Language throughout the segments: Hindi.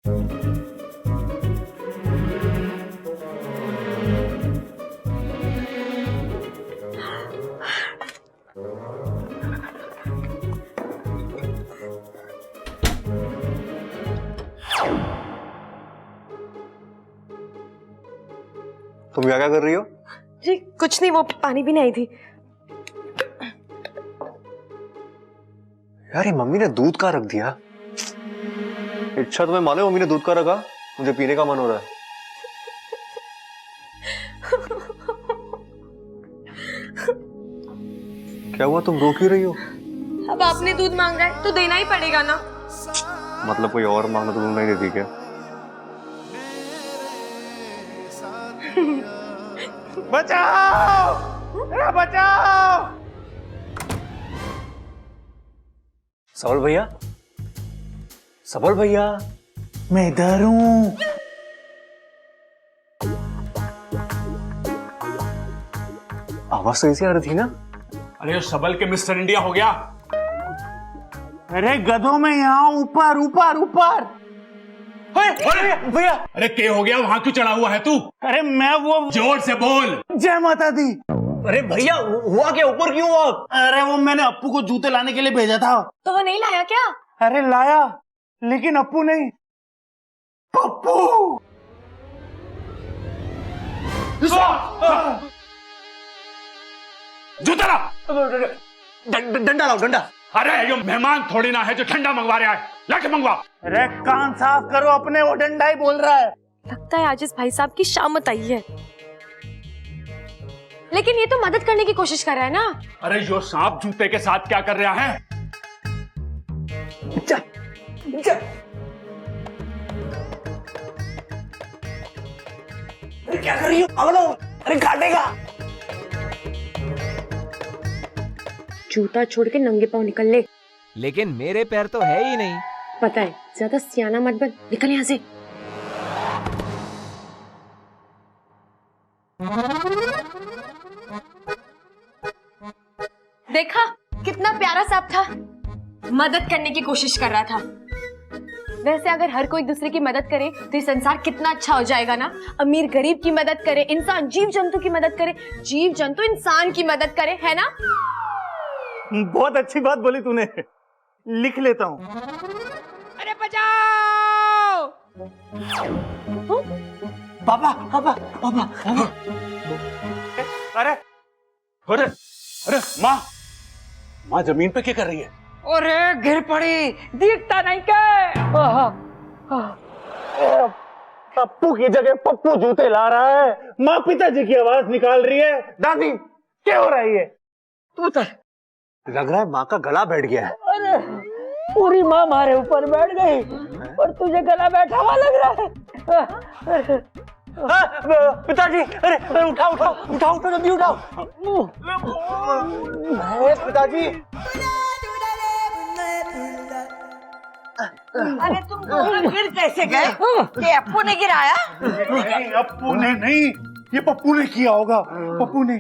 तुम क्या कर रही हो? जी कुछ नहीं, वो पानी भी नहीं आई थी। यार ये मम्मी ने दूध का रख दिया। अच्छा तुम्हें मालूम है मम्मी ने दूध का रखा? मुझे पीने का मन हो रहा है। क्या हुआ, तुम रो क्यों रही हो? अब आपने दूध मांगा है तो देना ही पड़ेगा ना। मतलब कोई और मांगना तो तुम नहीं देती क्या? बचाओ! बचाओ! सबल भैया, सबल भैया, मैं इधर हूं। आवाज तो ऐसी आ रही थी ना? अरे सबल के मिस्टर इंडिया हो गया। अरे गधों में यहाँ ऊपर ऊपर ऊपर। भैया अरे क्या हो गया, वहां क्यों चढ़ा हुआ है तू? अरे मैं वो जोर से बोल। जय माता दी। अरे भैया हुआ क्या, ऊपर क्यों हुआ? अरे वो मैंने अप्पू को जूते लाने के लिए भेजा था। तो वो नहीं लाया क्या? अरे लाया, लेकिन अप्पू नहीं, पप्पू। जूता ला। डंडा लाओ, डंडा। अरे ये मेहमान थोड़ी ना है जो ठंडा मंगवा रहा है, लाके मंगवा। अरे कान साफ करो अपने, वो डंडा ही बोल रहा है। लगता है आज इस भाई साहब की शामत आई है। लेकिन ये तो मदद करने की कोशिश कर रहा है ना। अरे यो सांप जूते के साथ क्या कर रहा है? जा, जा। अरे क्या कर रही हो? अमलो, अरे काटेगा। जूता छोड़ के नंगे पांव निकल ले। लेकिन मेरे पैर तो है ही नहीं। पता है, ज्यादा सियाना मत बन, निकल यहाँ से। देखा कितना प्यारा सांप था, मदद करने की कोशिश कर रहा था। वैसे अगर हर कोई दूसरे की मदद करे तो ये संसार कितना अच्छा हो जाएगा ना। अमीर गरीब की मदद करे, इंसान जीव जंतु की मदद करे, जीव जंतु इंसान की मदद करे, है ना? बहुत अच्छी बात बोली तूने, लिख लेता हूँ। अरे बचाओ! पापा पापा पापा पापा। अरे अरे अरे माँ, माँ जमीन पे क्या कर रही है? अरे गिर पड़ी, दिखता नहीं क्या? पप्पू की जगह पप्पू जूते ला रहा है। माँ पिताजी की आवाज निकाल रही है। दादी क्या हो रहा है ये? तू तो लग रहा है माँ का गला बैठ गया है। अरे पूरी माँ हमारे ऊपर बैठ गई और तुझे गला बैठा हुआ लग रहा है। पिताजी, अरे उठाओ उठाओ उठाओ उठाओ, जल्दी उठाओ। पिताजी, अरे तुम दोनों गिर कैसे गए? ये अप्पू ने गिराया? अप्पू ने नहीं, ये पप्पू ने किया होगा। पप्पू ने।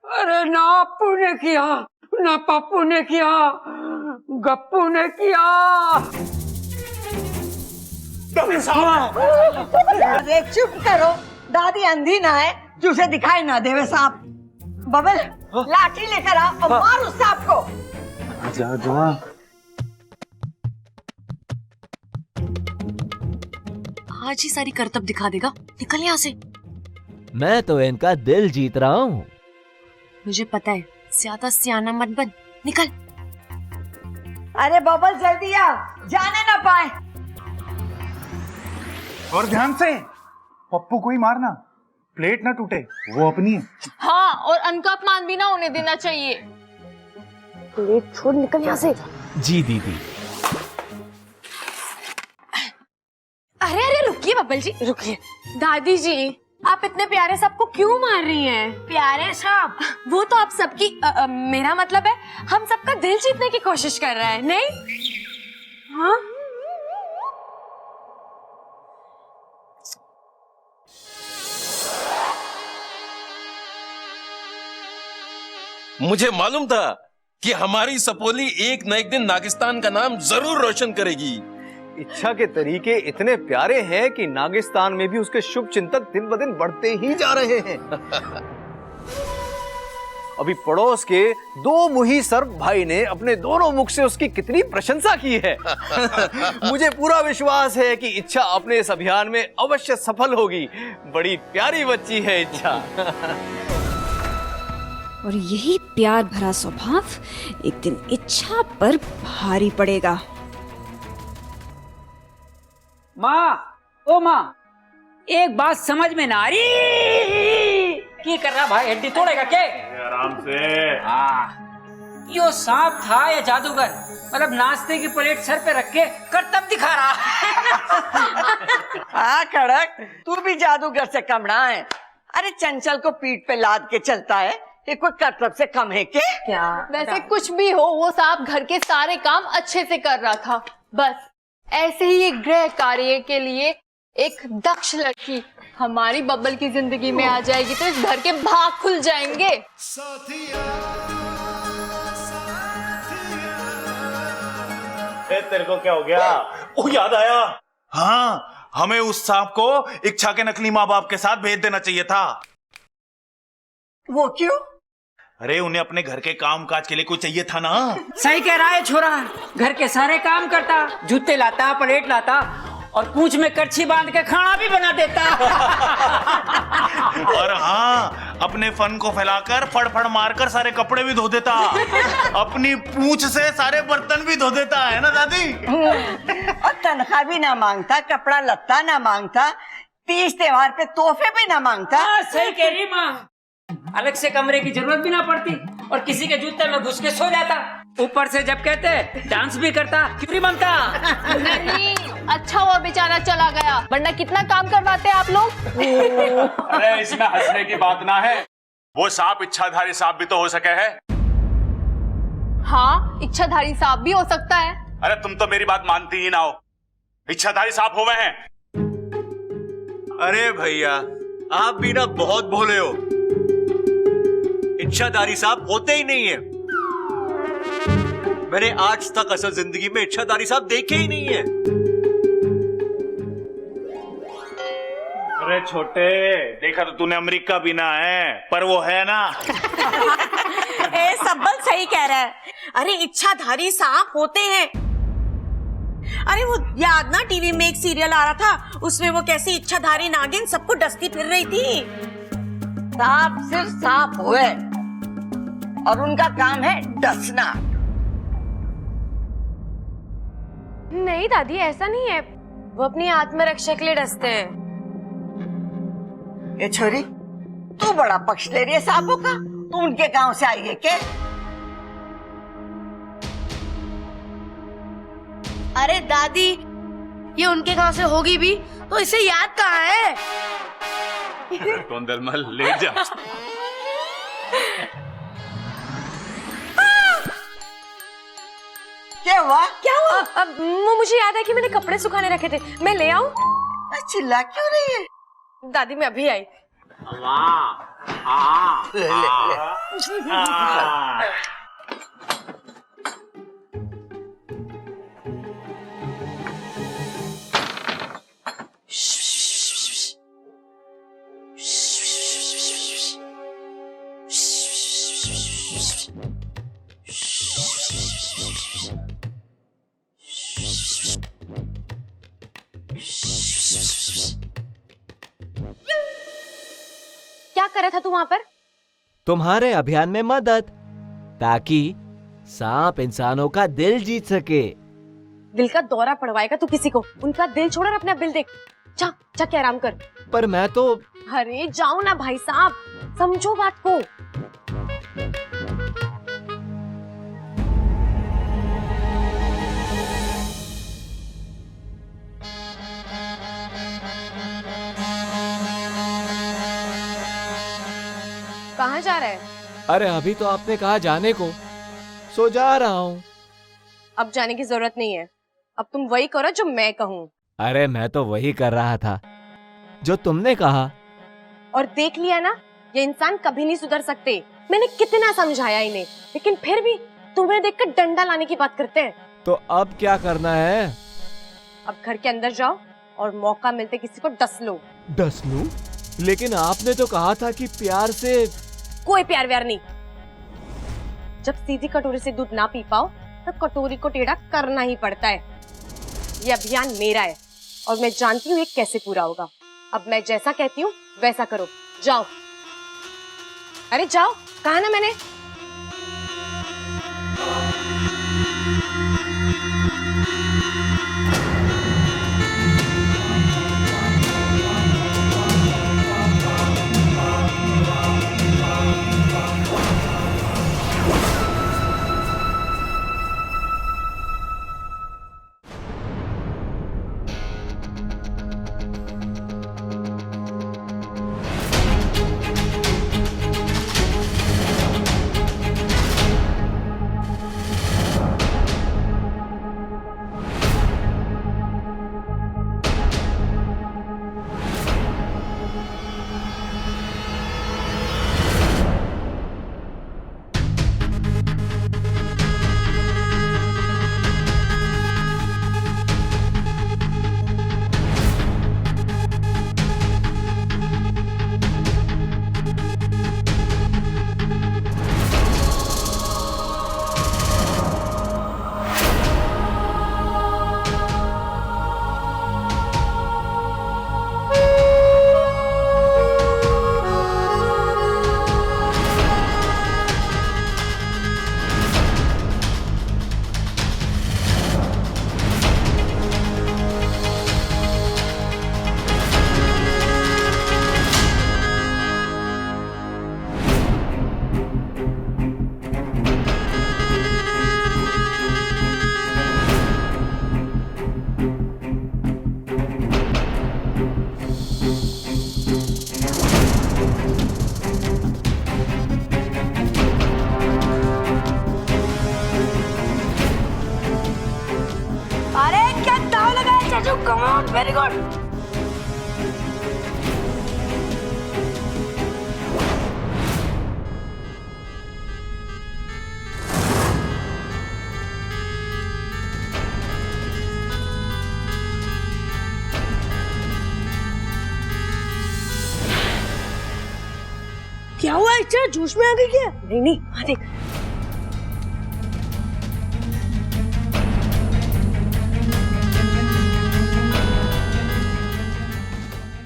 अरे ना अप्पू ने किया, ना पप्पू ने किया, गप्पू ने किया। अरे चुप करो, दादी अंधी ना है जो उसे दिखाई ना देवे सांप। बबल लाठी लेकर आ और मार उस सांप को। जा जा। आज ही सारी करतब दिखा देगा, निकल यहाँ से। मैं तो इनका दिल जीत रहा हूँ। मुझे पता है, ज्यादा सियाना मत बन, निकल। अरे बबल जल्दी आ, जाने ना पाए। और ध्यान से, पप्पू को ही मारना, प्लेट ना टूटे, वो अपनी है। हाँ, और अन्न का अपमान भी ना होने देना चाहिए। प्लेट छोड़, निकल यहाँ से। जी दीदी। अरे अरे रुकिए बब्बल जी, रुकिए। दादी जी, आप इतने प्यारे सांप को क्यों मार रही हैं? प्यारे सांप? वो तो आप सबकी मेरा मतलब है, हम सबका दिल जीतने की कोशिश कर रहा है, नहीं? हाँ? मुझे मालूम था कि हमारी सपोली एक न एक दिन नागिस्तान का नाम जरूर रोशन करेगी। इच्छा के तरीके इतने प्यारे हैं कि नागिस्तान में भी उसके शुभ चिंतक दिन ब दिन बढ़ते ही जा रहे हैं। अभी पड़ोस के दो मुही सर्प भाई ने अपने दोनों मुख से उसकी कितनी प्रशंसा की है। मुझे पूरा विश्वास है कि इच्छा अपने इस अभियान में अवश्य सफल होगी। बड़ी प्यारी बच्ची है इच्छा। और यही प्यार भरा स्वभाव एक दिन इच्छा पर भारी पड़ेगा। माँ, ओ माँ, एक बात समझ में ना आ रही। क्या कर रहा भाई, हड्डी तोड़ेगा क्या? आराम से। यो सांप था या जादूगर? मतलब नाश्ते की प्लेट सर पे रख के करतब दिखा रहा। हाँ कड़क, तू भी जादूगर से कम ना है। अरे चंचल को पीठ पे लाद के चलता है, ये कोई करतब से कम है क्या? वैसे कुछ भी हो, वो सांप घर के सारे काम अच्छे से कर रहा था। बस ऐसे ही एक गृह कार्य के लिए एक दक्ष लड़की हमारी बब्बल की जिंदगी में आ जाएगी तो इस घर के भाग खुल जाएंगे। तेरे को क्या हो गया? ओ याद आया। हाँ, हमें उस सांप को इच्छा के नकली माँ बाप के साथ भेज देना चाहिए था। वो क्यों? अरे उन्हें अपने घर के काम काज के लिए कोई चाहिए था ना। सही कह रहा है छोरा, घर के सारे काम करता, जूते लाता, प्लेट लाता और पूंछ में करछी बांध के खाना भी बना देता। और हाँ, अपने फन को फैलाकर फड़ मारकर सारे कपड़े भी धो देता। अपनी पूंछ से सारे बर्तन भी धो देता, है ना दादी? और तनख्वाह भी ना मांगता, कपड़ा लत्ता ना मांगता, तीज त्योहार पे तोहफे भी ना मांगता। सही कह रही माँ, अलग से कमरे की जरूरत भी ना पड़ती और किसी के जूते में घुस के सो जाता। ऊपर से जब कहते डांस भी करता, क्यों नहीं बनता? नहीं, अच्छा हुआ बेचारा चला गया, वरना कितना काम करवाते आप लोग। अरे इसमें हंसने की बात ना है। वो सांप इच्छाधारी सांप भी तो हो सके है। हाँ, इच्छाधारी सांप भी हो सकता है। अरे तुम तो मेरी बात मानती ही ना हो। इच्छाधारी सांप हुए हैं। अरे भैया, आप भी ना बहुत भोले हो। इच्छाधारी सांप होते ही नहीं है। मैंने आज तक असल जिंदगी में इच्छाधारी सांप देखे ही नहीं है। अरे छोटे, देखा तो तूने अमेरिका भी ना है, पर वो है ना। ए सब्बल सही कह रहा है। अरे इच्छाधारी सांप होते हैं। अरे वो याद ना, टीवी में एक सीरियल आ रहा था, उसमें वो कैसी इच्छाधारी नागिन सबको डसती फिर रही थी। सांप सिर्फ सांप हुए और उनका काम है डसना। नहीं दादी, ऐसा नहीं है, वो अपनी आत्मरक्षा के लिए डसते हैं। ये छोरी, तू बड़ा पक्ष ले रही है सांपों का। तू उनके गांव से आई है क्या? अरे दादी, ये उनके गांव से होगी भी तो इसे याद कहाँ है? टोंदलमल ले जा। क्या हुआ? क्या हुआ? अब मुझे याद है कि मैंने कपड़े सुखाने रखे थे, मैं ले आऊं? चिल्ला क्यों रही है? दादी मैं अभी आई। ले, ले, ले। क्या कर रहा था तू वहां पर? तुम्हारे अभियान में मदद, ताकि सांप इंसानों का दिल जीत सके। दिल का दौरा पड़वाएगा तू किसी को? उनका दिल छोड़ और अपना बिल देख। जा जा के आराम कर। पर मैं तो। अरे जाओ ना भाई साहब, समझो बात को। कहाँ जा रहा है? अरे अभी तो आपने कहा जाने को, सो जा रहा हूँ। अब जाने की जरूरत नहीं है, अब तुम वही करो जो मैं कहूँ। अरे मैं तो वही कर रहा था जो तुमने कहा। और देख लिया ना, ये इंसान कभी नहीं सुधर सकते। मैंने कितना समझाया इन्हें, लेकिन फिर भी तुम्हें देखकर डंडा लाने की बात करते हैं। तो अब क्या करना है? अब घर के अंदर जाओ और मौका मिलते किसी को डस लो। डस लूं? लेकिन आपने तो कहा था कि प्यार से। कोई प्यार व्यार नहीं। जब सीधी कटोरी से दूध ना पी पाओ तब कटोरी को टेढ़ा करना ही पड़ता है। ये अभियान मेरा है और मैं जानती हूँ ये कैसे पूरा होगा। अब मैं जैसा कहती हूँ वैसा करो। जाओ। अरे जाओ, कहा ना मैंने। Very good. क्या हुआ? इच्छा जोश में आ गई क्या? नहीं नहीं, हाँ देख।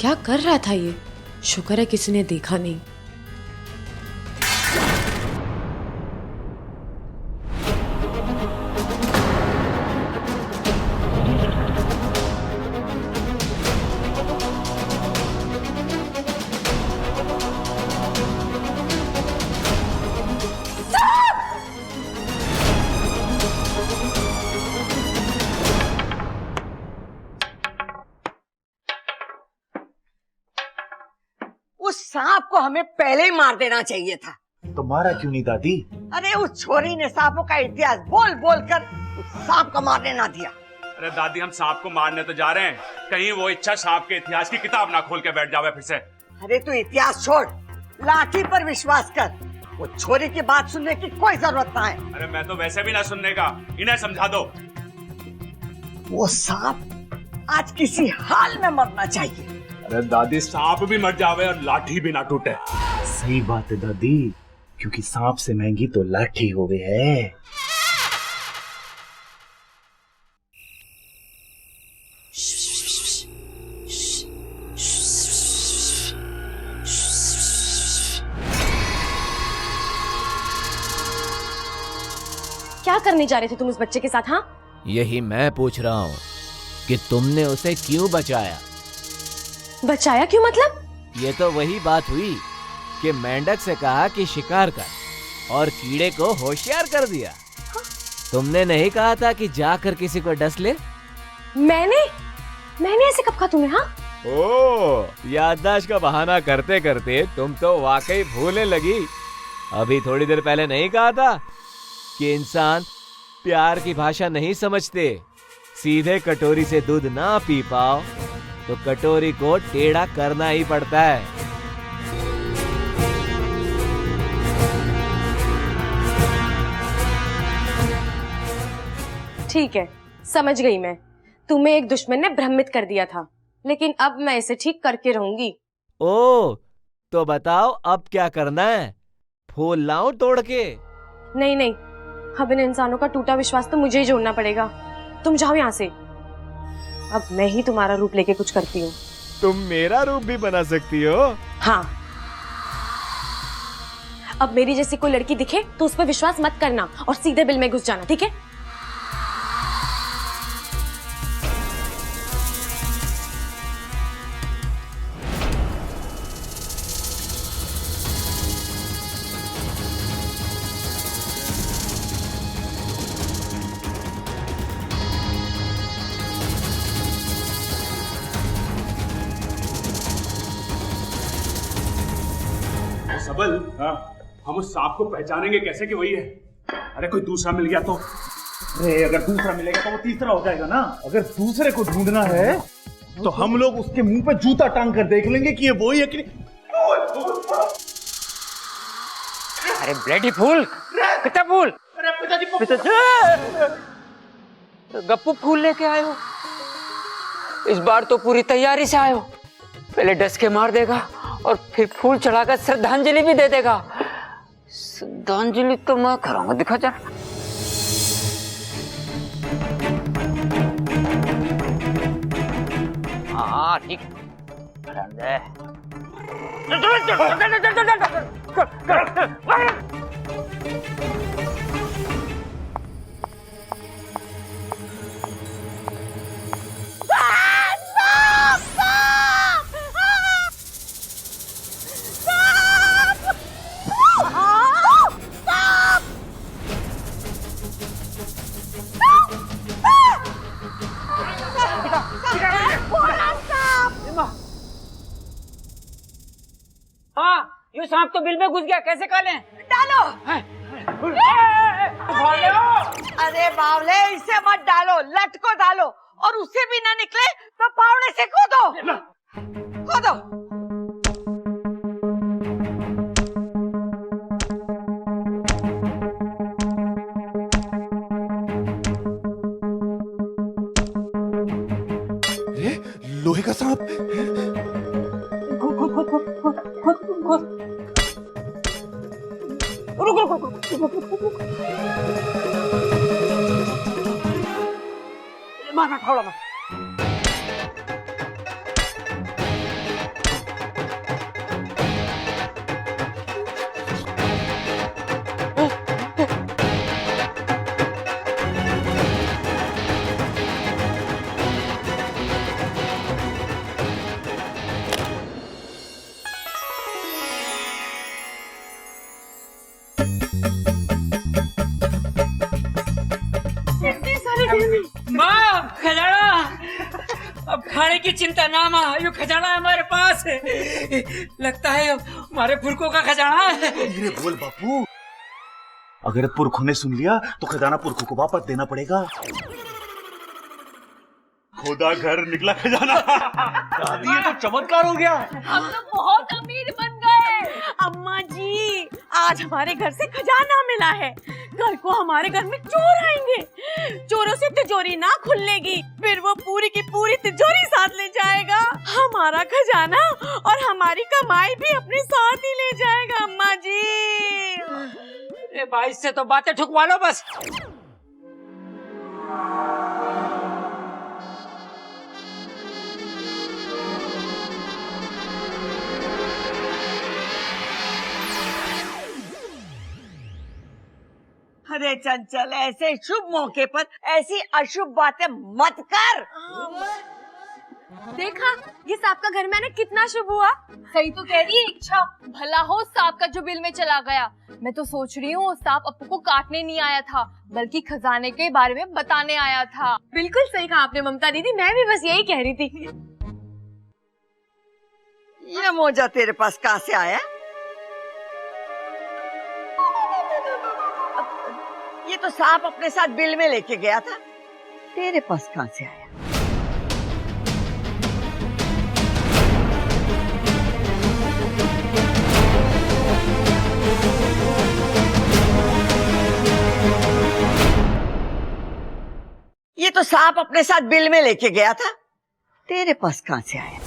क्या कर रहा था ये? शुक्र है किसी ने देखा नहीं। उस सांप को हमें पहले ही मार देना चाहिए था। तो मारा क्यों नहीं दादी? अरे उस छोरी ने सांपों का इतिहास बोल बोल कर उस सांप को मारने ना दिया। अरे दादी, हम सांप को मारने तो जा रहे हैं, कहीं वो इच्छा सांप के इतिहास की किताब ना खोल के बैठ जावे फिर से। अरे तू इतिहास छोड़, लाठी पर विश्वास कर। वो छोरी की बात सुनने की कोई जरूरत ना है। अरे मैं तो वैसे भी ना सुनने का, इन्हें समझा दो। वो सांप आज किसी हाल में मरना चाहिए। अरे दादी, सांप भी मर जावे और लाठी भी ना टूटे। सही बात है दादी, क्योंकि सांप से महंगी तो लाठी हो गई है। क्या करने जा रहे थे तुम उस बच्चे के साथ? हाँ, यही मैं पूछ रहा हूँ कि तुमने उसे क्यों बचाया? बचाया क्यों मतलब? ये तो वही बात हुई कि मेंढक से कहा कि शिकार कर और कीड़े को होशियार कर दिया। हाँ? तुमने नहीं कहा था कि जाकर किसी को डस ले? मैंने ऐसे कब कहा तुम्हें? हाँ, ओह, याददाश्त का बहाना करते करते तुम तो वाकई भूलने लगी। अभी थोड़ी देर पहले नहीं कहा था कि इंसान प्यार की भाषा नहीं समझते। सीधे कटोरी से दूध ना पी पाओ तो कटोरी को टेढ़ा करना ही पड़ता है। ठीक है, समझ गई मैं। तुम्हें एक दुश्मन ने भ्रमित कर दिया था, लेकिन अब मैं इसे ठीक करके रहूंगी। ओ, तो बताओ अब क्या करना है? फूल लाऊं तोड़ के? नहीं नहीं, अब इन इंसानों का टूटा विश्वास तो मुझे ही जोड़ना पड़ेगा। तुम जाओ यहाँ से, अब मैं ही तुम्हारा रूप लेके कुछ करती हूँ। तुम मेरा रूप भी बना सकती हो? हाँ, अब मेरी जैसी कोई लड़की दिखे तो उस पर विश्वास मत करना और सीधे बिल में घुस जाना, ठीक है? सबल, हम उस सांप को पहचानेंगे कैसे कि वही है? अरे कोई दूसरा मिल गया तो? अरे अगर दूसरा मिलेगा तो वो तीसरा हो जाएगा ना। अगर दूसरे को ढूंढना है तो हम लोग उसके मुंह पे जूता टांग कर देख लेंगे कि ये वही है कि नहीं। अरे ब्लडी फूल, कितना फूल? पिताजी, गप्पू फूल लेके आए हो? इस बार तो पूरी तैयारी से आए हो। पहले डस के मार देगा और फिर फूल चढ़ाकर श्रद्धांजलि भी दे देगा। श्रद्धांजलि तो मैं कराऊंगा, दिखा जा। हाँ ठीक, हाँ, ये सांप तो बिल में घुस गया, कैसे खा लें? डालो। अरे बावले, इसे मत डालो, लट को डालो, और उससे भी ना निकले तो फावड़े से कूदो। कूदो। लोहे का सांप। मारना फावड़ा। माँ, खजाना! अब खाने की चिंता ना माँ, ये खजाना हमारे पास है। लगता है हमारे पुरखों का खजाना है। धीरे बोल बापू, अगर पुरखों ने सुन लिया तो खजाना पुरखों को वापस देना पड़ेगा। खुदा घर निकला खजाना। दादी, ये तो चमत्कार हो गया। हम तो बहुत अमीर बन गए। अम्मा जी, आज हमारे घर से खजाना मिला है। कल को हमारे घर में चोर आएंगे, चोरों से तिजोरी ना खुलेगी, फिर वो पूरी की पूरी तिजोरी साथ ले जाएगा। हमारा खजाना और हमारी कमाई भी अपने साथ ही ले जाएगा। अम्मा जी, ए भाई से तो बातें ठुकवा लो बस। अरे चंचल, ऐसे शुभ मौके पर ऐसी अशुभ बातें मत कर। देखा, ये सांप का घर में आना कितना शुभ हुआ। सही तो कह रही है इच्छा, भला हो सांप का जो बिल में चला गया। मैं तो सोच रही हूँ सांप अपू को काटने नहीं आया था, बल्कि खजाने के बारे में बताने आया था। बिल्कुल सही कहा आपने ममता दीदी, मैं भी बस यही कह रही थी। ये मोजा तेरे पास कहाँ से आया? ये तो सांप अपने साथ बिल में लेके गया था, तेरे पास कहाँ से आया? ये तो सांप अपने साथ बिल में लेके गया था, तेरे पास कहां से आया?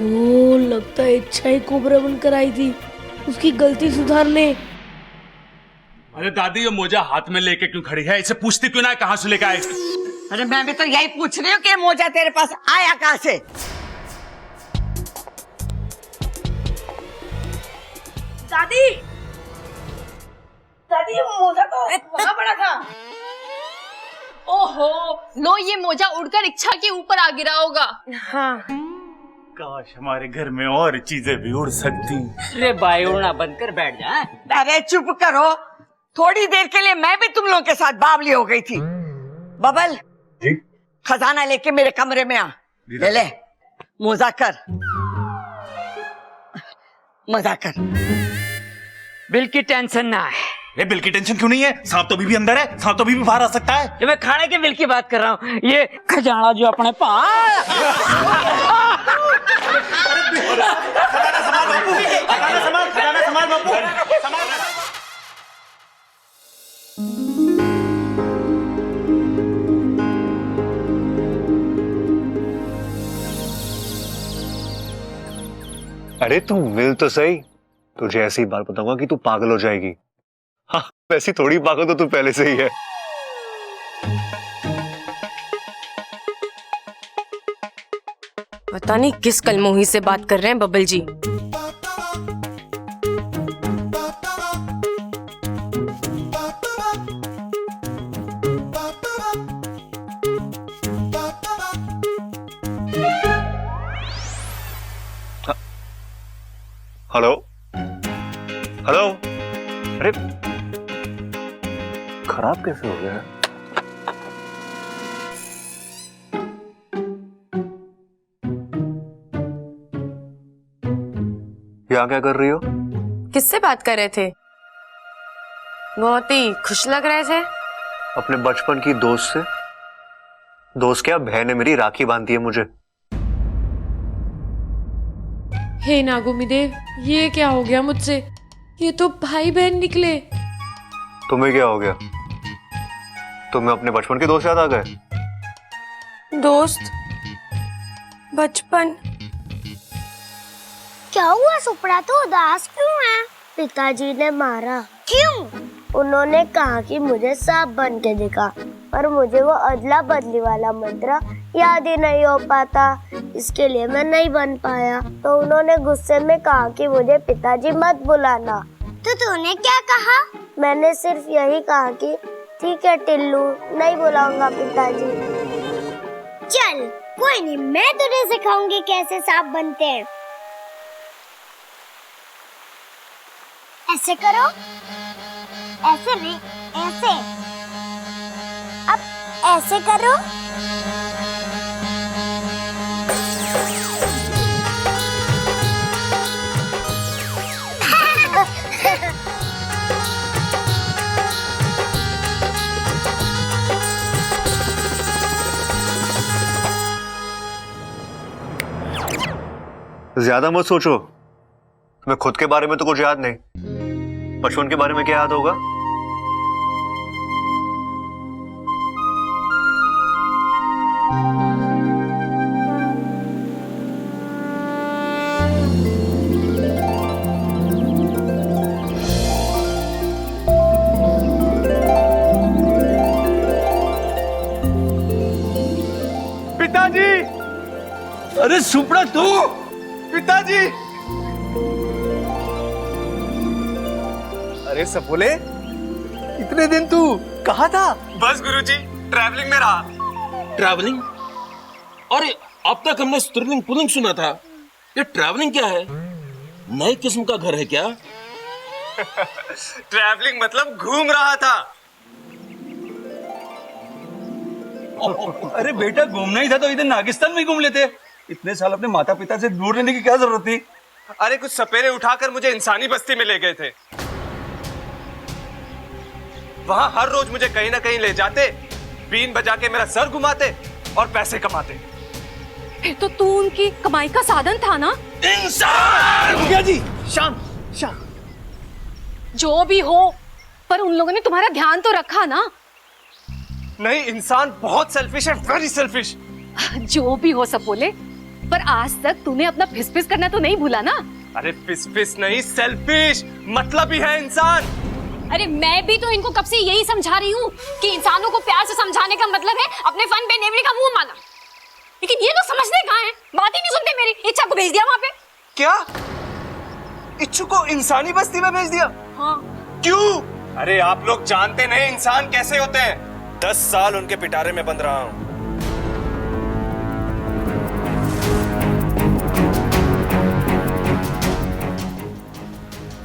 ओ, लगता है इच्छा ही कोबरा बनकर आई थी उसकी गलती सुधारने। अरे दादी, ये मोजा हाथ में लेके क्यों खड़ी है? इसे पूछती क्यों ना कहां से लेके आए? अरे मैं भी तो यही पूछ रही हूँ कि मोजा तेरे पास आया कहां से? दादी, दादी ये मोजा तो वहां पड़ा था। ओहो, लो ये मोजा उड़कर इच्छा के ऊपर आ गिरा होगा। हाँ। काश हमारे घर में और चीजें भी उड़ सकती। अरे बाई, उड़ना बंद कर बैठ जा। अरे चुप करो, थोड़ी देर के लिए मैं भी तुम लोगों के साथ बावली हो गई थी। बबल जी? खजाना लेके मेरे कमरे में आ। ले ले, मोजा कर, मजा कर। बिल की टेंशन ना है। ये बिल की टेंशन क्यों नहीं है? सांप तो अभी भी अंदर है, सांप तो अभी भी बाहर आ सकता है। ये मैं खाने के बिल की बात कर रहा हूँ, ये खजाना जो अपने पास। खजाना संभाल बापू। अरे तू मिल तो सही, तुझे ऐसी बात बताऊंगा कि तू पागल हो जाएगी। हाँ, वैसी थोड़ी पागल तो तू पहले से ही है। पता नहीं किस कलमोही से बात कर रहे हैं बबल जी। हेलो हेलो, अरे खराब कैसे हो गया? यहाँ क्या कर रही हो? किससे बात कर रहे थे? बहुत ही खुश लग रहे थे। अपने बचपन की दोस्त से। दोस्त क्या, बहन है मेरी, राखी बांधती है मुझे। हे नागोमी देव, ये क्या हो गया मुझसे? ये तो भाई बहन निकले। तुम्हें क्या हो गया? तुम्हें अपने बचपन के दोस्त याद आ गए? दोस्त? बचपन? क्या हुआ सुपड़ा, तो उदास क्यों है? पिताजी ने मारा। क्यों? उन्होंने कहा कि मुझे सांप बन के दिखा, पर मुझे वो अदला बदली वाला मंत्र याद ही नहीं हो पाता, इसके लिए मैं नहीं बन पाया। तो उन्होंने गुस्से में कहा कि मुझे पिताजी मत बुलाना। तो तूने क्या कहा? मैंने सिर्फ यही कहा कि ठीक है टिल्लू, नहीं बुलाऊंगा पिताजी। चल कोई नहीं, मैं तुझे सिखाऊंगी कैसे सांप बनते हैं। ऐसे करो, ऐसे नहीं, ऐसे। अब ऐसे करो। ज्यादा मत सोचो, तुम्हें खुद के बारे में तो कुछ याद नहीं, बचपन के बारे में क्या याद होगा? पिताजी! अरे सुपड़ा तू! पिताजी! अरे सपोले, इतने दिन तू कहाँ था? बस गुरुजी, ट्रैवलिंग में रहा। ट्रैवलिंग? अरे अब तक हमने स्त्रीलिंग पुल्लिंग सुना था, ये ट्रैवलिंग क्या है? नई किस्म का घर है क्या? ट्रैवलिंग मतलब घूम रहा था। अरे बेटा, घूमना ही था तो इधर नागिस्तान में घूम लेते। इतने साल अपने माता पिता से दूर रहने की क्या जरूरत थी? अरे कुछ सपेरे उठाकर मुझे इंसानी बस्ती में ले गए थे। वहां हर रोज मुझे कहीं ना कहीं ले जाते, बीन बजा के मेरा सर घुमाते और पैसे कमाते। फिर तो तू उनकी कमाई का साधन था ना? इंसान। भैया जी शांत शांत। जो भी हो, पर उन लोगों ने तुम्हारा ध्यान तो रखा ना। नहीं, इंसान बहुत सेल्फिश है, वेरी सेल्फिश। जो भी हो सब बोले, पर आज तक तूने अपना फिस करना तो नहीं भूला ना। अरे फिस नहीं, सेल्फिश मतलब ही है इंसान। अरे मैं भी तो इनको कब से यही समझा रही हूँ कि इंसानों को प्यार से समझाने का मतलब है अपने फन पे नेवले का मुंह माना। लेकिन ये तो समझते कहाँ हैं, बात ही नहीं सुनते मेरी। इच्छा को भेज दिया वहाँ पे। क्या? इच्छु को इंसानी बस्ती में भेज दिया? हाँ। क्यों? अरे आप लोग जानते नहीं इंसान कैसे होते हैं। 10 साल उनके पिटारे में बंद रहा हूँ।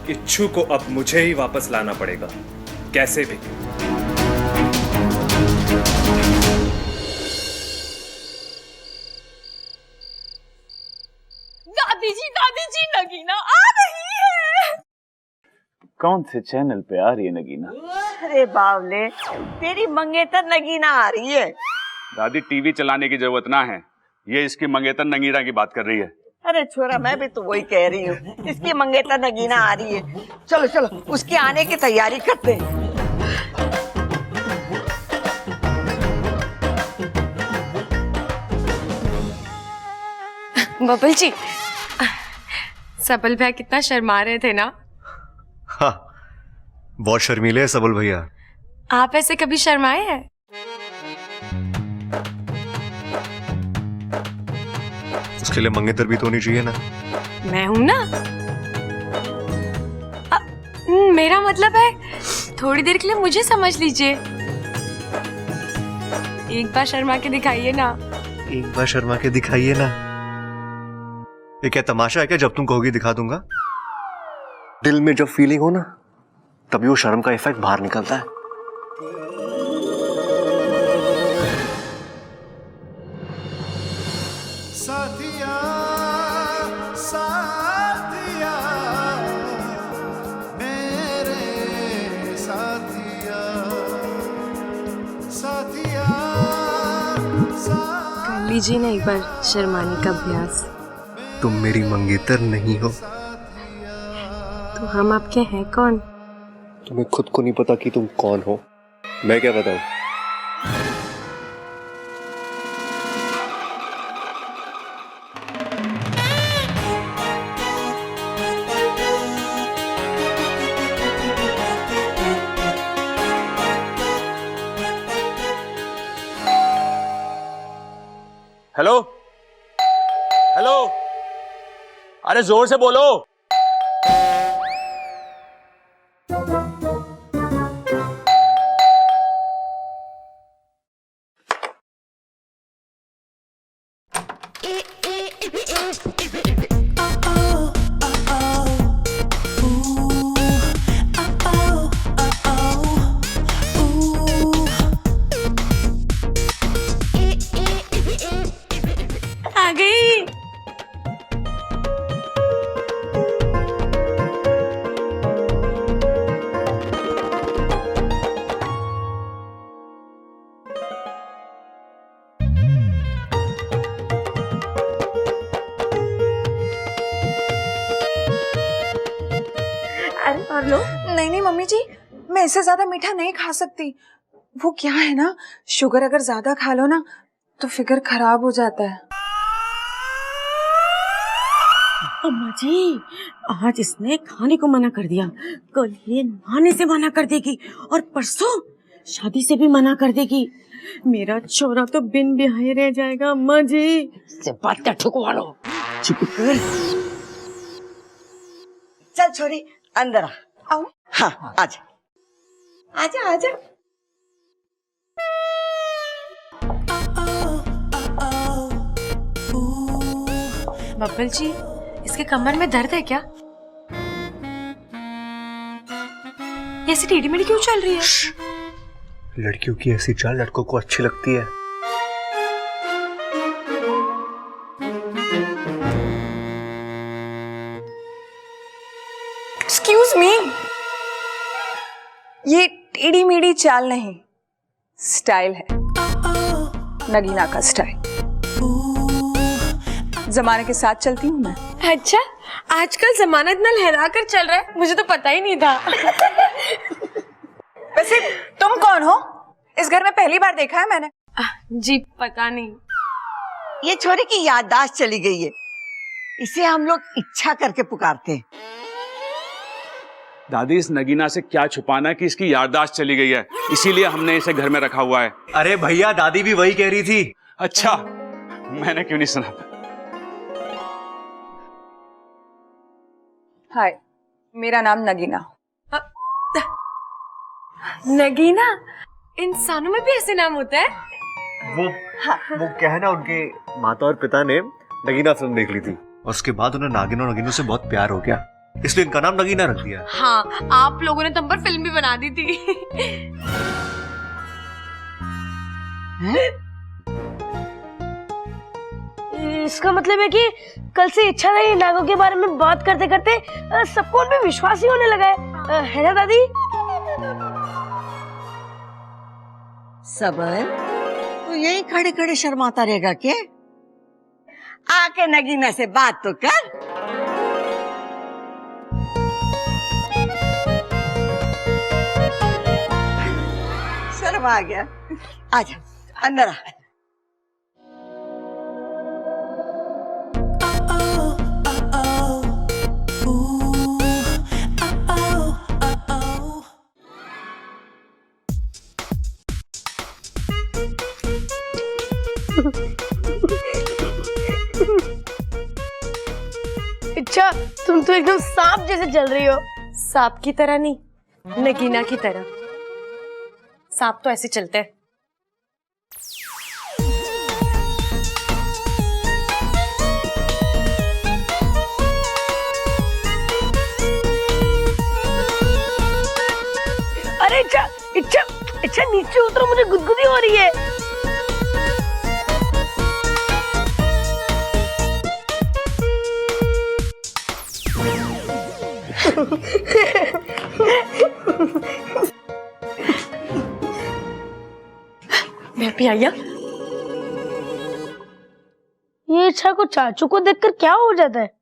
इच्छु को अब मुझे ही वापस लाना पड़ेगा, कैसे भी। दादी जी नगीना आ रही है। कौन से चैनल पे आ रही है नगीना? अरे बावले, तेरी मंगेतर नगीना आ रही है। दादी टीवी चलाने की जरूरत ना है, ये इसकी मंगेतर नगीना की बात कर रही है। अरे छोरा, मैं भी तो वही कह रही हूँ, इसकी मंगेतर नगीना आ रही है। चलो चलो उसके आने की तैयारी करते हैं। बबल जी, सबल भैया कितना शर्मा रहे थे ना। हाँ, बहुत शर्मीले है सबल भैया। आप ऐसे कभी शर्माए हैं? उसके लिए मंगेतर भी तो होनी चाहिए ना। मैं हूं ना। मेरा मतलब है थोड़ी देर के लिए मुझे समझ लीजिए। एक बार शर्मा के दिखाइए ना। एक बार शर्मा के दिखाइए ना। ये क्या तमाशा है क्या? जब तुम कहोगी दिखा दूंगा। दिल में जब फीलिंग हो ना, तभी वो शर्म का इफेक्ट बाहर निकलता है। साथिया साथिया मेरे साथिया साथिया कर लीजिए ना एक बार शर्माने का अभ्यास। तुम मेरी मंगेतर नहीं हो। तो हम आपके हैं कौन? तुम्हें खुद को नहीं पता कि तुम कौन हो, मैं क्या बताऊं? हेलो हेलो, अरे जोर से बोलो। आ गई। अरे और लो। नहीं मम्मी जी, मैं इससे ज्यादा मीठा नहीं खा सकती। वो क्या है ना, शुगर अगर ज्यादा खा लो ना तो फिगर खराब हो जाता है। अम्मा जी, आज इसने खाने को मना कर दिया, कल ये नहाने से मना कर देगी और परसों शादी से भी मना कर देगी। मेरा छोरा तो बिन ब्याहे रह जाएगा। अम्मा जी से बात क्या ठुकवा लो। चुप कर। चल छोरी अंदर आ। आओ। हाँ आजा आजा आजा। बब्बल जी, इसके कमर में दर्द है क्या? ऐसी टेढ़ी मेढ़ी क्यों चल रही है? लड़कियों की ऐसी चाल लड़कों को अच्छी लगती है। एक्सक्यूज मी, ये टेढ़ी मेढ़ी चाल नहीं, स्टाइल है, नगीना का स्टाइल। जमाने के साथ चलती हूँ मैं। अच्छा, आजकल जमाना इतना लहरा कर चल रहा है, मुझे तो पता ही नहीं था। वैसे तुम कौन हो? इस घर में पहली बार देखा है मैंने। जी पता नहीं। ये छोरी की याददाश्त चली गई है, इसे हम लोग इच्छा करके पुकारते हैं। दादी, इस नगीना से क्या छुपाना कि इसकी याददाश्त चली गई है, इसीलिए हमने इसे घर में रखा हुआ है। अरे भैया, दादी भी वही कह रही थी। अच्छा, मैंने क्यों नहीं सुना? हाय, मेरा नाम नगीना। नगीना? इंसानों में भी ऐसे नाम होता है? वो क्या है ना, उनके माता और पिता ने नगीना फिल्म देख ली थी और उसके बाद उन्हें नागिन और नगीनों से बहुत प्यार हो गया, इसलिए इनका नाम नगीना रख दिया। हाँ, आप लोगों ने तुम पर फिल्म भी बना दी थी। इसका मतलब है कि कल से इच्छाधारी नागों के बारे में बात करते करते सबको उनमें विश्वास ही होने लगा है ना दादी? सबर, तो यही खड़े खड़े शर्माता रहेगा क्या? आके नगीना से बात तो कर। शर्म आ गया, आजा अंदर आ। अच्छा, तुम तो एकदम सांप जैसे चल रही हो। सांप की तरह नहीं, नगीना की तरह। सांप तो ऐसे चलते हैं। अरे इच्छा इच्छा इच्छा, नीचे उतरो, मुझे गुदगुदी हो रही है। मैं भी आया। ये इच्छा को चाचू को देखकर क्या हो जाता है?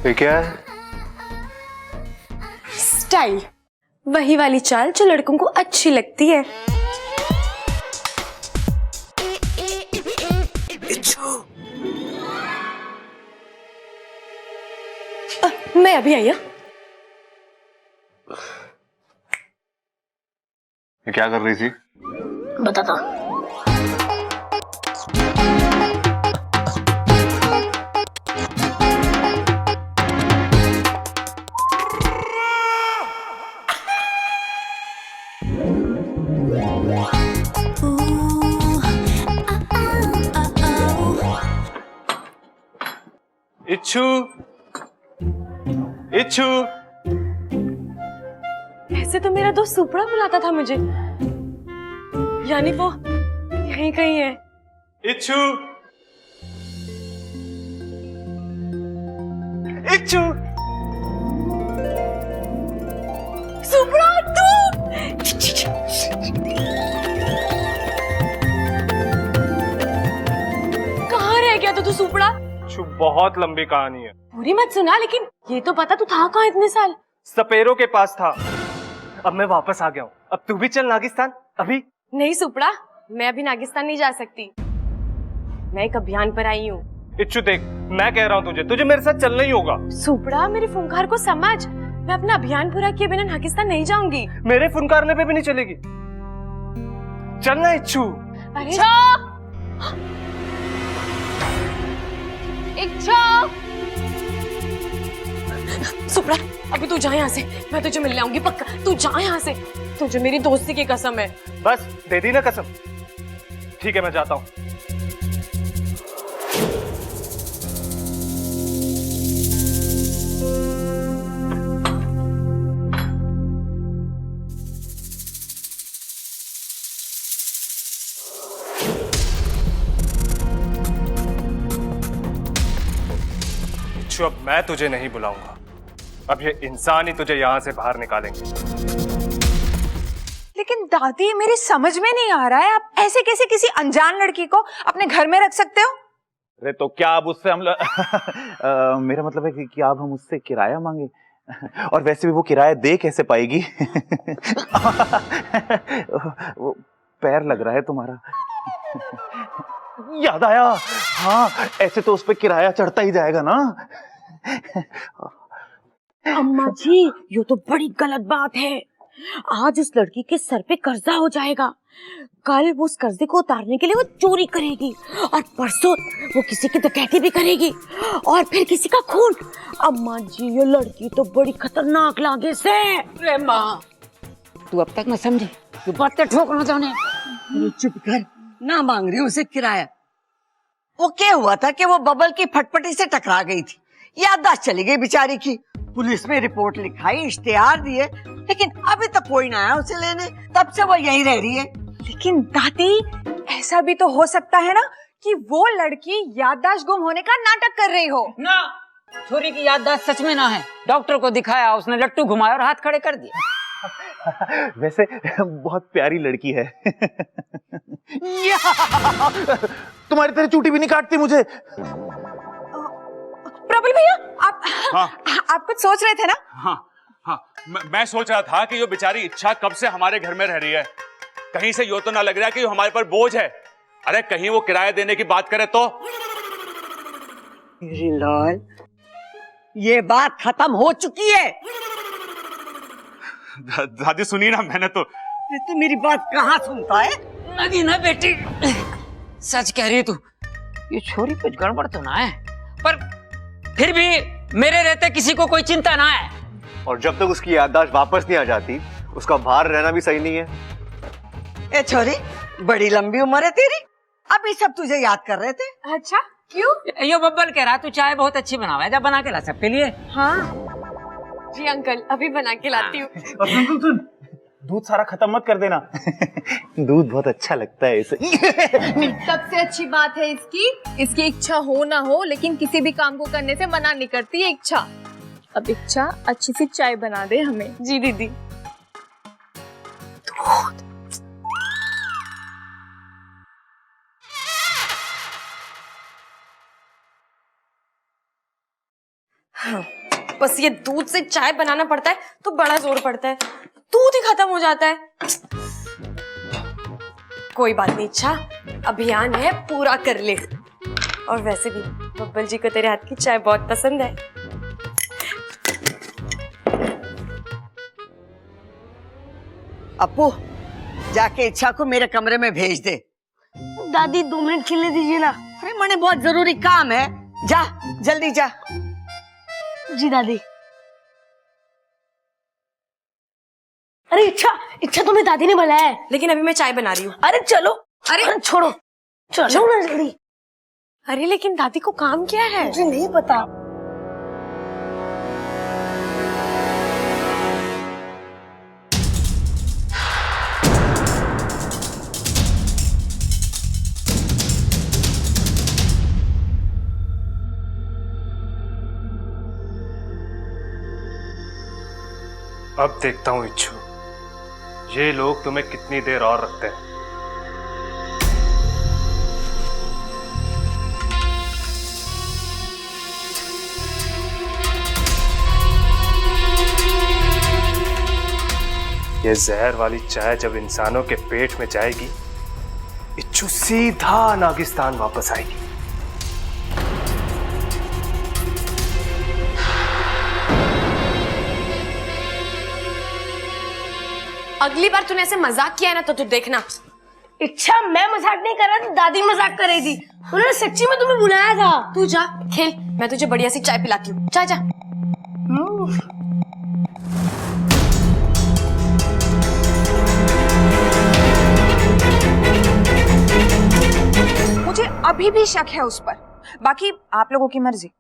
ये क्या है? स्टाइल, वही वाली चाल जो लड़कों को अच्छी लगती है। मैं अभी आई। ये क्या कर रही थी? बताता। इच्छू, इच्छू। ऐसे तो मेरा दोस्त सुपड़ा बुलाता था मुझे, यानी वो यहीं कहीं है। इच्छू, इच्छू। सुपड़ा, तू कहाँ रह गया तू सुपड़ा? बहुत लंबी कहानी है, पूरी मत सुना, लेकिन ये तो पता तू था कहाँ इतने साल? सपेरों के पास था, अब मैं वापस आ गया हूँ। अब तू भी चल नागिस्तान। अभी नहीं सुपड़ा, मैं अभी नागिस्तान नहीं जा सकती। मैं एक अभियान पर आई हूँ। इच्छू देख, मैं कह रहा हूँ तुझे मेरे साथ चलना ही होगा। सुपड़ा, मेरे फुंकार को समझ, मैं अपना अभियान पूरा किए बिना नागिस्तान नहीं जाऊंगी। मेरे फुनकारने पे भी नहीं चलेगी। चलना इच्छू। अरे इच्छा, सुपड़ा, अभी तू जा यहाँ से, मैं तुझे मिलने आऊंगी पक्का। तू जा यहाँ से, तुझे मेरी दोस्ती की कसम है। बस दे दी ना कसम। ठीक है, मैं जाता हूँ। इच्छु, अब मैं तुझे नहीं बुलाऊंगा। अब ये इंसान ही तुझे यहाँ से बाहर निकालेंगे। लेकिन दादी, मेरी समझ में नहीं आ रहा है, आप ऐसे कैसे किसी अनजान लड़की को अपने घर में रख सकते हो? अरे तो क्या अब उससे हम मेरा मतलब है कि अब हम उससे किराया मांगे? और वैसे भी वो किराया दे कैसे पाएगी? वो पैर लग रहा है तुम्हारा। याद आया, हाँ, ऐसे तो उस पे किराया चढ़ता ही जाएगा ना। अम्मा जी, ये तो बड़ी गलत बात है। आज उस लड़की के सर पे कर्जा हो जाएगा, कल वो उस कर्जे को उतारने के लिए वो चोरी करेगी, और परसों वो किसी की डकैती भी करेगी, और फिर किसी का खून। अम्मा जी, ये लड़की तो बड़ी खतरनाक लागे से। अरे माँ, तू अब तक न समझी, तू बातें ठोकना चाहने। अरे चुप कर, ना मांग रही उसे किराया। वो क्या हुआ था कि वो बबल की फटफटी से टकरा गई थी, याददाश्त चली गई बेचारी की। पुलिस में रिपोर्ट लिखाई, इश्तेहार दिए, लेकिन अभी तक कोई ना आया उसे लेने। तब से वो यहीं रह रही है। लेकिन दादी, ऐसा भी तो हो सकता है ना कि वो लड़की याददाश्त गुम होने का नाटक कर रही हो। ना, छोरी की याददाश्त सच में ना है। डॉक्टर को दिखाया, उसने लट्टू घुमाया और हाथ खड़े कर दिए। वैसे बहुत प्यारी लड़की है। तुम्हारी तरह चूटी भी नहीं काटती मुझे। प्रबल भैया, आप हाँ। आप कुछ सोच रहे थे ना? हाँ हाँ, मैं सोच रहा था कि ये बेचारी इच्छा कब से हमारे घर में रह रही है। कहीं से यो तो ना लग रहा कि ये हमारे पर बोझ है। अरे कहीं वो किराया देने की बात करे तो। लाल, ये बात खत्म हो चुकी है। दादी सुनी ना, मैंने तो। तू मेरी बात कहाँ सुनता है? नगी ना बेटी, सच कह रही है तू। ये छोरी कुछ गड़बड़ तो ना है, पर फिर भी मेरे रहते किसी को कोई चिंता ना है। और जब तक उसकी याददाश्त वापस नहीं आ जाती, उसका बाहर रहना भी सही नहीं है। ए छोरी, बड़ी लंबी उम्र है तेरी, अभी सब तुझे याद कर रहे थे। अच्छा, क्यों? यो बब्बल कह रहा तू चाय बहुत अच्छी बनावा है, जब बना के ला सबके लिए। हाँ जी अंकल, अभी बना के लाती हूँ। सुन, दूध सारा खत्म मत कर देना। दूध बहुत अच्छा लगता है इसे। सबसे अच्छी बात है इसकी इच्छा हो ना हो, लेकिन किसी भी काम को करने से मना नहीं करती है इच्छा। अब इच्छा अच्छी सी चाय बना दे हमें। जी दीदी। बस ये दूध से चाय बनाना पड़ता है तो बड़ा जोर पड़ता है, दूध ही खत्म हो जाता है। कोई बात नहीं इच्छा, अभियान है, पूरा कर ले। और वैसे भी बब्बल जी को तेरे हाथ की चाय बहुत पसंद है। अपू, जाके इच्छा को मेरे कमरे में भेज दे। दादी 2 मिनट खेलने दीजिए ना। अरे मने बहुत जरूरी काम है, जा जल्दी जा। जी दादी। अरे इच्छा तुम्हें दादी ने बुलाया है। लेकिन अभी मैं चाय बना रही हूँ। अरे चलो। अरे छोड़ो, चलो ना जल्दी। अरे लेकिन दादी को काम क्या है? मुझे नहीं पता। अब देखता हूं इच्छु, ये लोग तुम्हें कितनी देर और रखते हैं। ये जहर वाली चाय जब इंसानों के पेट में जाएगी, इच्छु सीधा नागिस्तान वापस आएगी। अगली बार तूने ऐसे मजाक किया है ना तो तू देखना। इच्छा, मैं मजाक नहीं कर रहा था, दादी मजाक कर रही थी। उन्होंने सच्ची में तुम्हें बुलाया था। तू जा खेल, मैं तुझे बढ़िया सी चाय पिलाती हूँ। जा जा। मुझे अभी भी शक है उस पर, बाकी आप लोगों की मर्जी।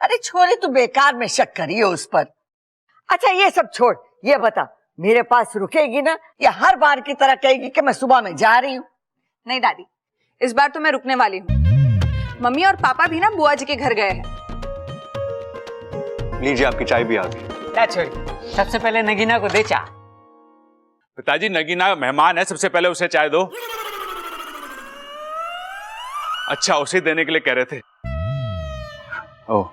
अरे छोरी, तू बेकार में शक करी है उस पर। अच्छा ये सब छोड़, ये बता मेरे पास रुकेगी ना, या हर बार की तरह कहेगी कि मैं सुबह में जा रही हूँ? नहीं दादी, इस बार तो मैं रुकने वाली हूँ। मम्मी और पापा भी ना बुआ जी के घर गए हैं। लीजिए आपकी चाय भी आ गई। क्या छोरी, सबसे पहले नगीना को दे चाय। पिताजी नगीना मेहमान है, सबसे पहले उसे चाय दो। अच्छा, उसे देने के लिए कह रहे थे। ओह,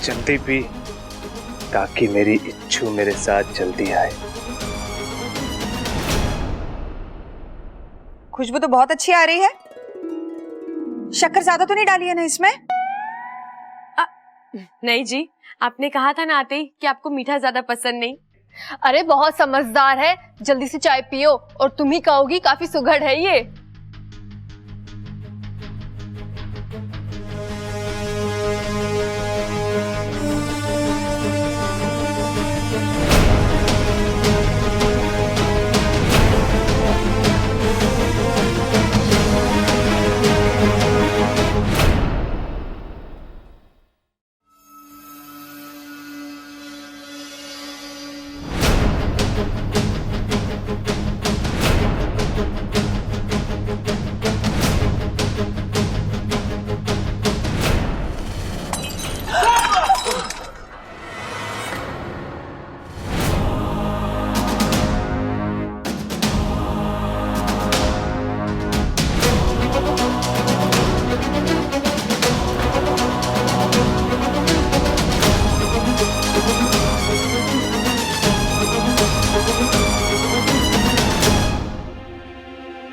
जल्दी पी ताकि मेरी इच्छू मेरे साथ जल्दी आए। खुशबू तो बहुत अच्छी आ रही है। शक्कर ज्यादा तो नहीं डाली है ना इसमें? नहीं जी, आपने कहा था ना आते ही कि आपको मीठा ज्यादा पसंद नहीं। अरे बहुत समझदार है, जल्दी से चाय पियो और तुम ही कहोगी काफी सुघड़ है ये।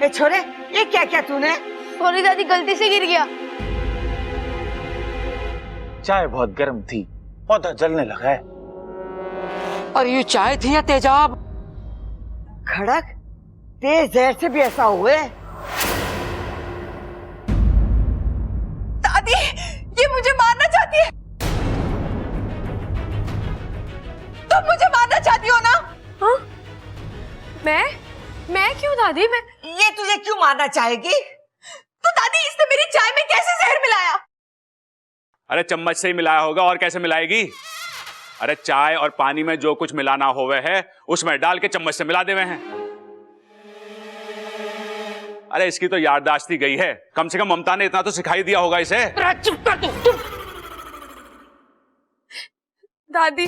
ए छोरे, ये क्या क्या तूने? सॉरी दादी, गलती से गिर गया। चाय बहुत गर्म थी, पौधा जलने लगा है। और ये चाय थी या तेजाब? खड़क, तेज जहर से भी ऐसा हुए? दादी, ये मुझे मारना चाहती है। तुम मुझे मारना चाहती हो ना? हाँ? मैं क्यों दादी? ये तुझे क्यों मारना चाहेगी? तो दादी, इसने मेरी चाय में कैसे जहर मिलाया? अरे चम्मच से ही मिलाया होगा, और कैसे मिलाएगी? अरे चाय और पानी में जो कुछ मिलाना होवे है उसमें डाल के चम्मच से मिला देवे हैं। अरे इसकी तो याददाश्त ही गई है, कम से कम ममता ने इतना तो सिखाई दिया होगा इसे। चुप कर तू। दादी,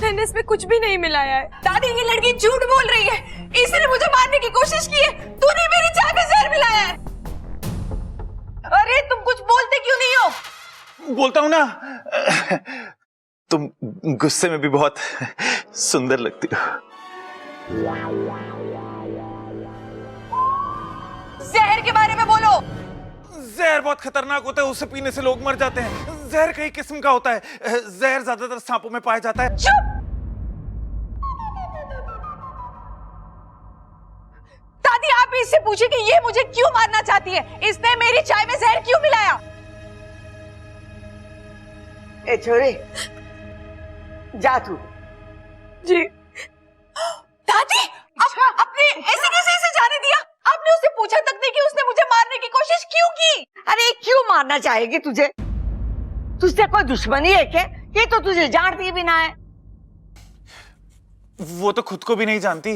मैंने इसमें कुछ भी नहीं मिलाया है। दादी, ये लड़की झूठ बोल रही है। इसने मुझे मारने की कोशिश की है। तूने मेरी चाय में जहर मिलाया है। अरे तुम कुछ बोलते क्यों नहीं हो? बोलता हूं ना, तुम गुस्से में भी बहुत सुंदर लगती हो। जहर के बारे में बोलो। जहर बहुत खतरनाक होता है, उसे पीने से लोग मर जाते हैं। जहर कई किस्म का होता है। जहर ज्यादातर सांपों में पाया जाता है। चुप! दादी, आप इससे पूछिए कि ये मुझे क्यों मारना चाहती है। इसने मेरी चाय में जहर क्यों मिलाया? ए छोरे, जा तू। जी दादी, आपने ऐसे कैसे इसे जाने दिया? आपने उससे पूछा तक नहीं कि उसने मुझे मारने की कोशिश क्यों की? अरे क्यों मारना चाहेगी तुझे? तुझसे कोई दुश्मनी है क्या? ये तो तुझे जानती भी ना है। वो तो खुद को भी नहीं जानती।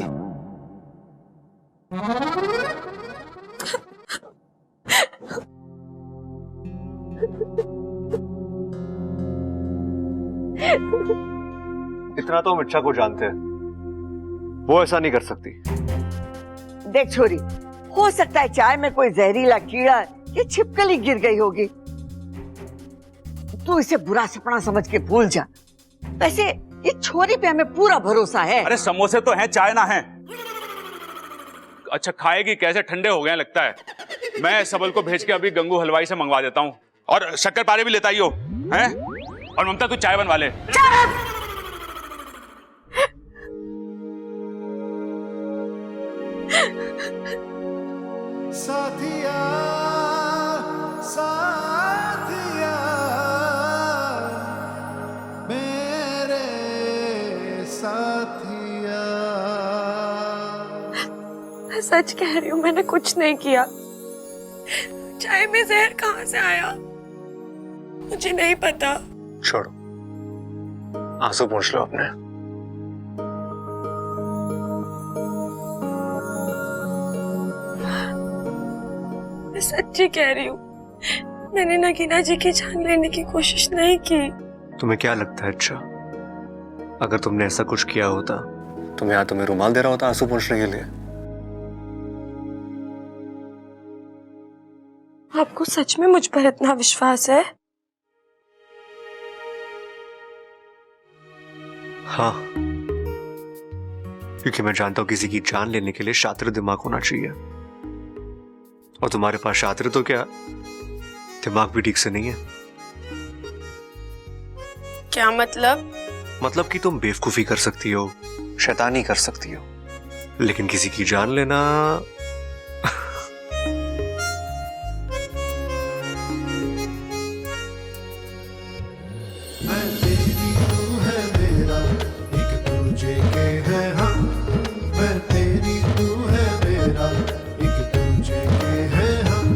इतना तो हम इच्छा को जानते हैं, वो ऐसा नहीं कर सकती। देख छोरी, हो सकता है चाय में कोई जहरीला कीड़ा या छिपकली गिर गई होगी। तू इसे बुरा सपना समझ के भूल जा। वैसे ये छोरी पे हमें पूरा भरोसा है। अरे समोसे तो हैं, चाय ना है। अच्छा खाएगी कैसे? ठंडे हो गए लगता है। मैं सबल को भेज के अभी गंगू हलवाई से मंगवा देता हूँ, और शक्कर पारे भी लेता ही हो हैं? और ममता तू चाय बनवा ले। साथिया साथिया मेरे साथिया। सच कह रही हूँ, मैंने कुछ नहीं किया। चाय में जहर कहाँ से आया मुझे नहीं पता। छोड़ो, आंसू पोंछ लो अपने। मैं सच्ची कह रही हूँ, मैंने नगीना जी की जान लेने की कोशिश नहीं की। तुम्हें क्या लगता है अच्छा, अगर तुमने ऐसा कुछ किया होता तो मैं यहाँ तुम्हें रुमाल दे रहा होता आंसू पोंछने के लिए? आपको सच में मुझ पर इतना विश्वास है? हाँ, क्योंकि मैं जानता हूं किसी की जान लेने के लिए शातिर दिमाग होना चाहिए, और तुम्हारे पास शातिर तो क्या, दिमाग भी ठीक से नहीं है। क्या मतलब? मतलब कि तुम बेवकूफी कर सकती हो, शैतानी कर सकती हो, लेकिन किसी की जान लेना मैं तेरी तू है मेरा, एक दूजे के है हम। मैं तेरी तू है मेरा, एक दूजे के है हम।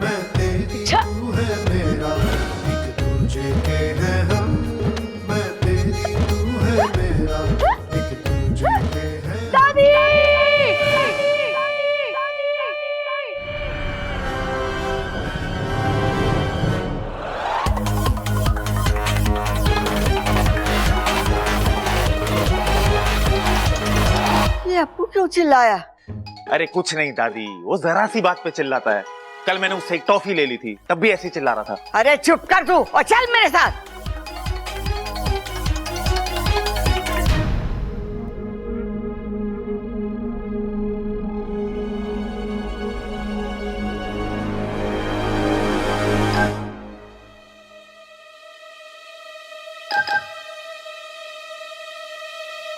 मैं तेरी तू है मेरा, एक दूजे के है हम। मैं तेरी तू है मेरा, एक दूजे के है दादी। ये अप्पू क्यों चिल्लाया? अरे कुछ नहीं दादी, वो जरा सी बात पे चिल्लाता है। कल मैंने उससे एक टॉफी ले ली थी, तब भी ऐसे ही चिल्ला रहा था। अरे चुप कर तू और चल मेरे साथ।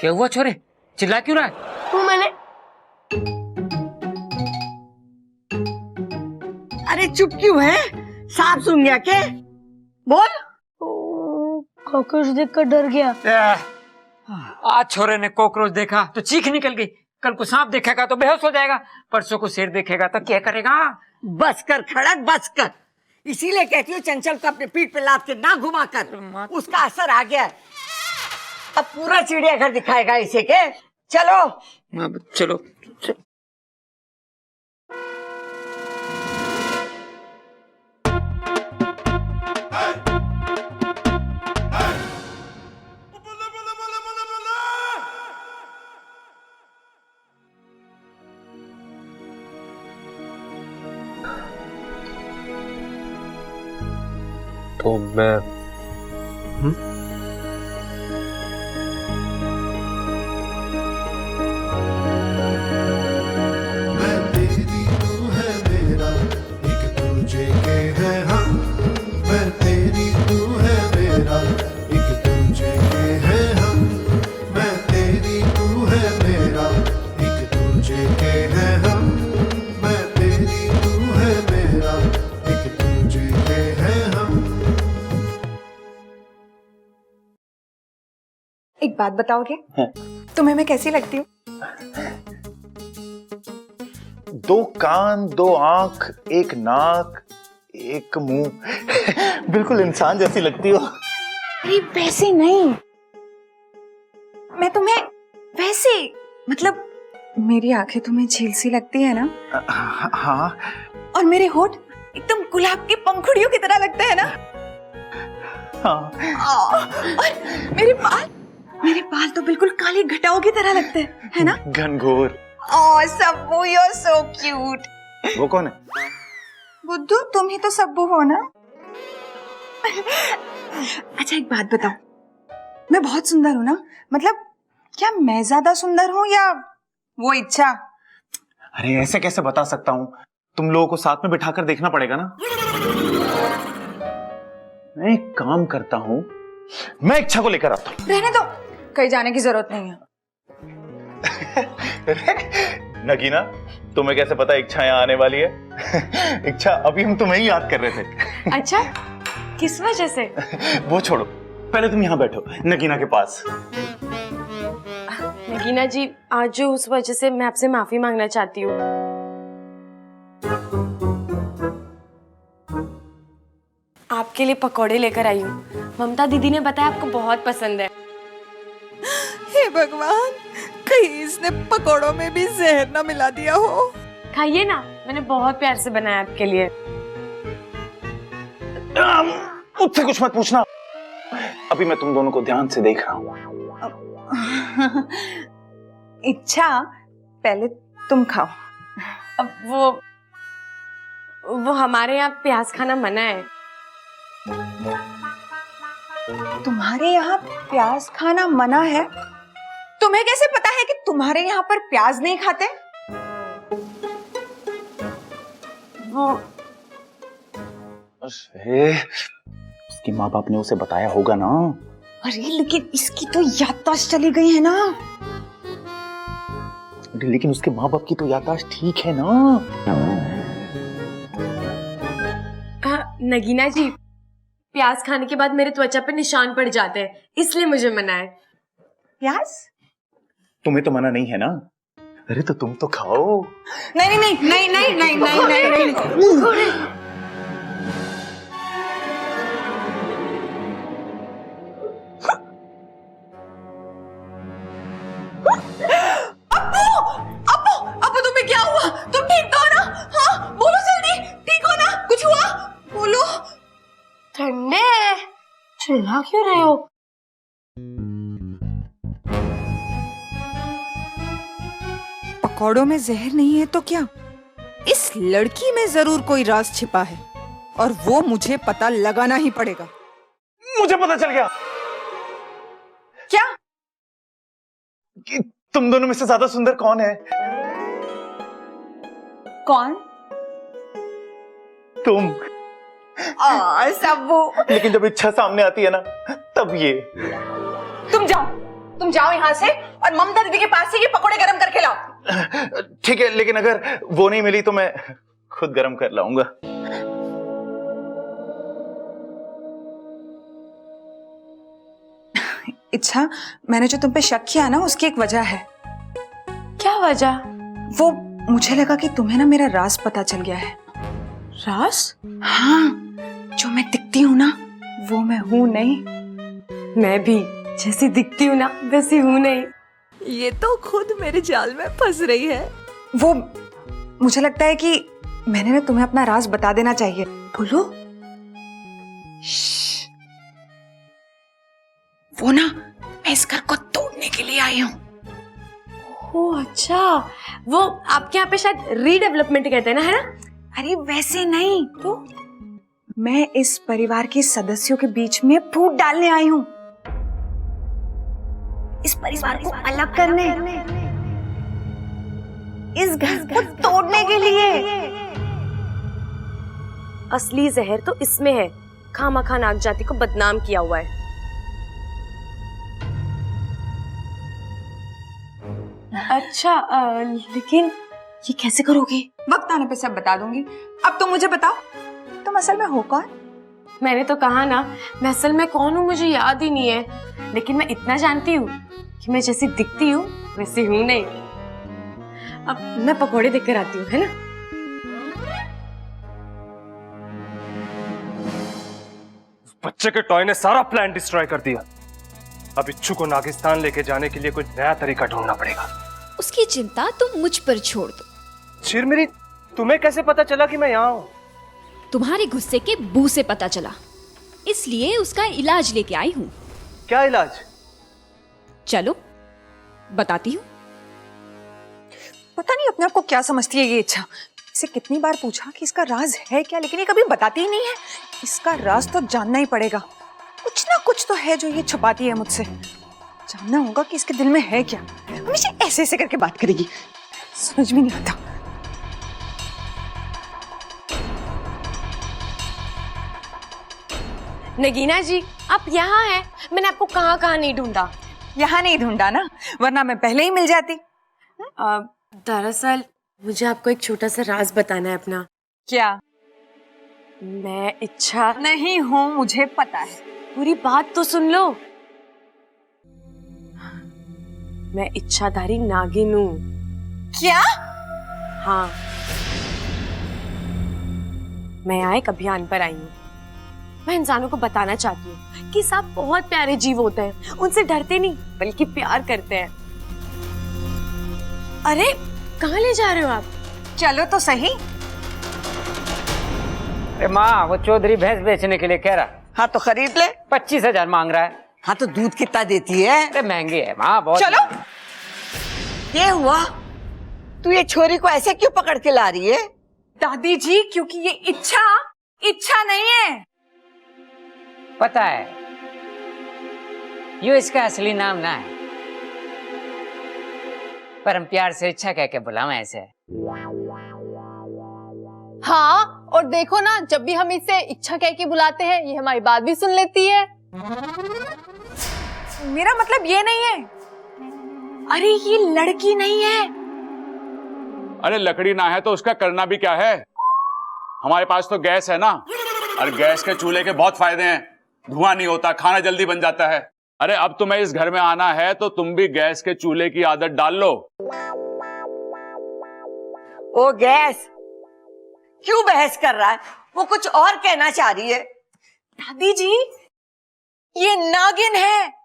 क्या हुआ छोरे, चिल्ला क्यों रहा है? वो मैंने अरे चुप क्यों है? सांप सुन गया के? बोल। कॉकरोच देखकर डर गया। आज छोरे ने कॉकरोच देखा तो चीख निकल गई, कल को सांप देखेगा तो बेहोश हो जाएगा, परसों को शेर देखेगा तो क्या करेगा? बस कर खड़क, बस कर। इसीलिए कहती हूँ चंचल को अपने पीठ पे लाद के ना घुमा कर, उसका असर आ गया है। अब पूरा चिड़ियाघर दिखाएगा इसे के। चलो चलो। तो मैं मैं तेरी तू है मेरा, एक दूजे के है हम। मैं तेरी तू है मेरा, एक दूजे के है हम। मैं तेरी तू है मेरा, एक दूजे के है हम। मैं तेरी तू है मेरा, एक दूजे के है हम। एक बात बताओगे? तुम्हें मैं कैसी लगती हूँ? दो कान, दो आंख, एक नाक, एक मुंह, बिल्कुल इंसान जैसी लगती हो। अरे वैसे नहीं, मैं तुम्हें वैसे, मतलब मेरी आंखें तुम्हें झील सी लगती है ना? हाँ। और मेरे होठ एकदम गुलाब की पंखुड़ियों की तरह लगते हैं ना? हाँ। और मेरे बाल तो बिल्कुल काली घटाओं की तरह लगते हैं, है ना? घनघोर। Oh Sabbu, you are so cute. वो कौन है? बुद्धू, तुम ही तो सब्बू हो ना? अच्छा एक बात बताओ, मैं बहुत सुंदर हूँ ना? मतलब क्या मैं ज्यादा सुंदर हूँ या वो इच्छा? अरे ऐसे कैसे बता सकता हूँ, तुम लोगों को साथ में बिठाकर देखना पड़ेगा ना। मैं एक काम करता हूँ, मैं इच्छा को लेकर आता हूँ। रहने दो, कहीं जाने की जरूरत नहीं है। नगीना, तुम्हें कैसे पता इच्छा यहाँ आने वाली है? इच्छा, अभी हम तुम्हें ही याद कर रहे थे। अच्छा, किस वजह से? वो छोड़ो, पहले तुम यहाँ बैठो नगीना के पास। नगीना जी, आज जो उस वजह से मैं आपसे माफी मांगना चाहती हूँ। आपके लिए पकौड़े लेकर आई हूँ। ममता दीदी ने बताया आपको बहुत पसंद है। हे भगवान, कहीं इसने पकौड़ों में भी जहर ना मिला दिया हो। खाइए ना, मैंने बहुत प्यार से बनाया आपके लिए। मुझसे कुछ मत पूछना, अभी मैं तुम दोनों को ध्यान से देख रहा हूँ। इच्छा, पहले तुम खाओ। अब वो हमारे यहाँ प्याज खाना मना है। तुम्हारे यहाँ प्याज खाना मना है? तुम्हें कैसे पता है कि तुम्हारे यहाँ पर प्याज नहीं खाते? अरे, उसकी माँ बाप ने उसे बताया होगा ना। अरे लेकिन इसकी तो याददाश्त चली गई है ना। अरे लेकिन उसके माँ बाप की तो याददाश्त ठीक है ना। नगीना जी, प्याज खाने के बाद मेरे त्वचा पे निशान पड़ जाते हैं, इसलिए मुझे मना है। प्याज? तुम्हें तो मना नहीं है ना। अरे तो तुम तो खाओ। नहीं नहीं नहीं नहीं नहीं नहीं नहीं नहीं, नहीं। अप्पू तुम्हें क्या हुआ? तुम ठीक तो हो ना? हाँ बोलो जल्दी, ठीक हो ना? कुछ हुआ? बोलो। ठंडे, चिल्ला क्यों रहे हो? पकौड़ों में जहर नहीं है तो क्या? इस लड़की में जरूर कोई राज छिपा है और वो मुझे पता लगाना ही पड़ेगा। मुझे पता चल गया। क्या? कि तुम दोनों में से ज्यादा सुंदर कौन है? कौन? तुम। सबू। लेकिन जब इच्छा सामने आती है ना, तब ये। तुम जाओ यहाँ से और ममता दीदी के पास से ये पकोड़े गरम करके लाओ। ठीक है, लेकिन अगर वो नहीं मिली तो मैं खुद गरम कर लाऊंगा। इच्छा, मैंने जो तुम पे शक किया ना, उसकी एक वजह है। क्या वजह? वो मुझे लगा कि तुम्हें ना मेरा राज पता चल गया है। राज? हाँ, जो मैं दिखती हूँ ना, वो मैं हूँ नहीं। मैं भी जैसी दिखती हूँ ना, वैसी हूँ नहीं। ये तो खुद मेरे जाल में फंस रही है। वो मुझे लगता है कि मैंने ना तुम्हें अपना राज बता देना चाहिए। बोलो। वो ना, मैं इस घर को तोड़ने के लिए आई हूँ। ओह अच्छा, वो आपके यहाँ पे शायद रीडेवलपमेंट कहते हैं ना, है ना? अरे वैसे नहीं तो, मैं इस परिवार के सदस्यों के बीच में फूट डालने आई हूँ। इस परिवार को अलग करने, इस घर को तोड़ने के लिए। असली जहर तो इसमें है। खामखा नाग जाति को बदनाम किया हुआ है। अच्छा, लेकिन ये कैसे करोगे? वक्त आने पे सब बता दूंगी। अब तुम मुझे बताओ, तुम असल में हो कौन? मैंने तो कहा ना, मैं असल में कौन हूँ मुझे याद ही नहीं है, लेकिन मैं इतना जानती हूँ कि मैं जैसी दिखती हूँ वैसी हूँ नहीं। अब मैं पकोड़े देकर आती हूँ, है ना? बच्चे के टॉय ने सारा प्लान डिस्ट्रॉय कर दिया। अब इच्छू को नागिस्तान लेके जाने के लिए कोई नया तरीका ढूंढना पड़ेगा। उसकी चिंता तुम मुझ पर छोड़ दो। चिरमिरी, तुम्हें कैसे पता चला कि मैं यहाँ हूँ? तुम्हारे गुस्से के बू से पता चला, इसलिए उसका इलाज लेके आई हूँ। क्या इलाज? चलो बताती हूँ। पता नहीं अपने आप को क्या समझती है ये इच्छा। इसे कितनी बार पूछा कि इसका राज है क्या, लेकिन ये कभी बताती ही नहीं है। इसका राज तो जानना ही पड़ेगा। कुछ ना कुछ तो है जो ये छुपाती है मुझसे। जानना होगा कि इसके दिल में है क्या। हमेशा ऐसे ऐसे करके बात करेगी, समझ में नहीं आता। नगीना जी, आप यहाँ हैं। मैंने आपको कहाँ कहाँ नहीं ढूंढा। यहाँ नहीं ढूंढा ना, वरना मैं पहले ही मिल जाती। दरअसल मुझे आपको एक छोटा सा राज बताना है अपना। क्या? मैं इच्छा नहीं हूँ, मुझे पता है। पूरी बात तो सुन लो। मैं इच्छाधारी नागिन हूँ। क्या? हाँ, मैं यहाँ एक अभियान पर आई हूँ। मैं इंसानों को बताना चाहती हूँ कि सांप बहुत प्यारे जीव होते हैं, उनसे डरते नहीं बल्कि प्यार करते हैं। अरे कहाँ ले जा रहे हो आप? चलो तो सही। अरे माँ, वो चौधरी भैंस बेचने के लिए कह रहा। हाँ तो खरीद ले। 25,000 मांग रहा है। हाँ तो दूध कितना देती है? अरे महंगी है माँ, बहुत। चलो। ये हुआ, तू ये छोरी को ऐसे क्यों पकड़ के ला रही है? दादी जी, क्योंकि ये इच्छा नहीं है। पता है, यो इसका असली नाम ना है, पर हम प्यार से इच्छा कह के बुलावे ऐसे। हाँ, और देखो ना, जब भी हम इसे इच्छा कह के बुलाते हैं, ये हमारी बात भी सुन लेती है। मेरा मतलब ये नहीं है। अरे ये लड़की नहीं है। अरे लकड़ी ना है तो उसका करना भी क्या है? हमारे पास तो गैस है ना, और गैस के चूल्हे के बहुत फायदे हैं। धुआं नहीं होता, खाना जल्दी बन जाता है। अरे अब तुम्हें इस घर में आना है तो तुम भी गैस के चूल्हे की आदत डाल लो। ओ गैस, क्यों बहस कर रहा है? वो कुछ और कहना चाह रही है। दादी जी, ये नागिन है,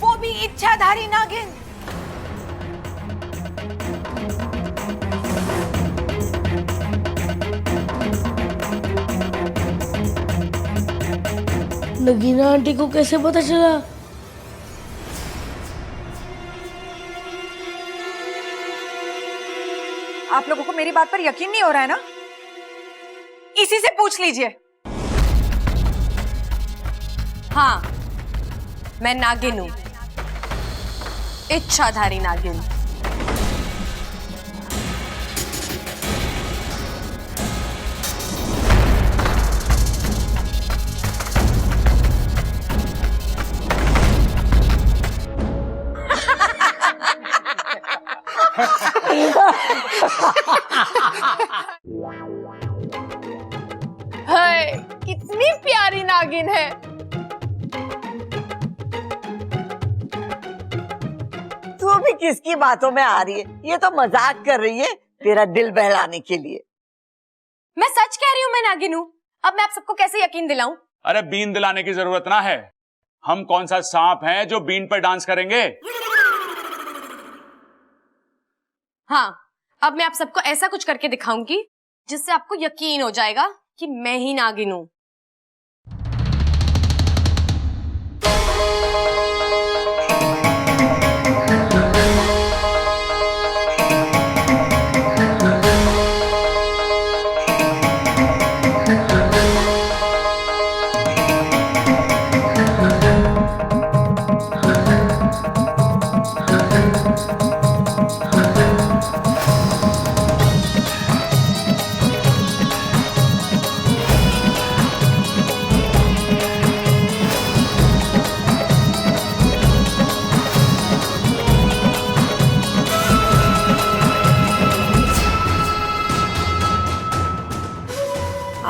वो भी इच्छाधारी नागिन। नगीना आंटी को कैसे पता चला? आप लोगों को मेरी बात पर यकीन नहीं हो रहा है ना? इसी से पूछ लीजिए। हाँ, मैं नागिन हूँ, इच्छाधारी नागिन। हाय, कितनी प्यारी नागिन है। तू भी किसकी बातों में आ रही है? ये तो मजाक कर रही है तेरा दिल बहलाने के लिए। मैं सच कह रही हूँ, मैं नागिन हूँ। अब मैं आप सबको कैसे यकीन दिलाऊं? अरे बीन दिलाने की जरूरत ना है। हम कौन सा सांप हैं जो बीन पर डांस करेंगे? हाँ, अब मैं आप सबको ऐसा कुछ करके दिखाऊंगी जिससे आपको यकीन हो जाएगा कि मैं ही नागिन हूँ।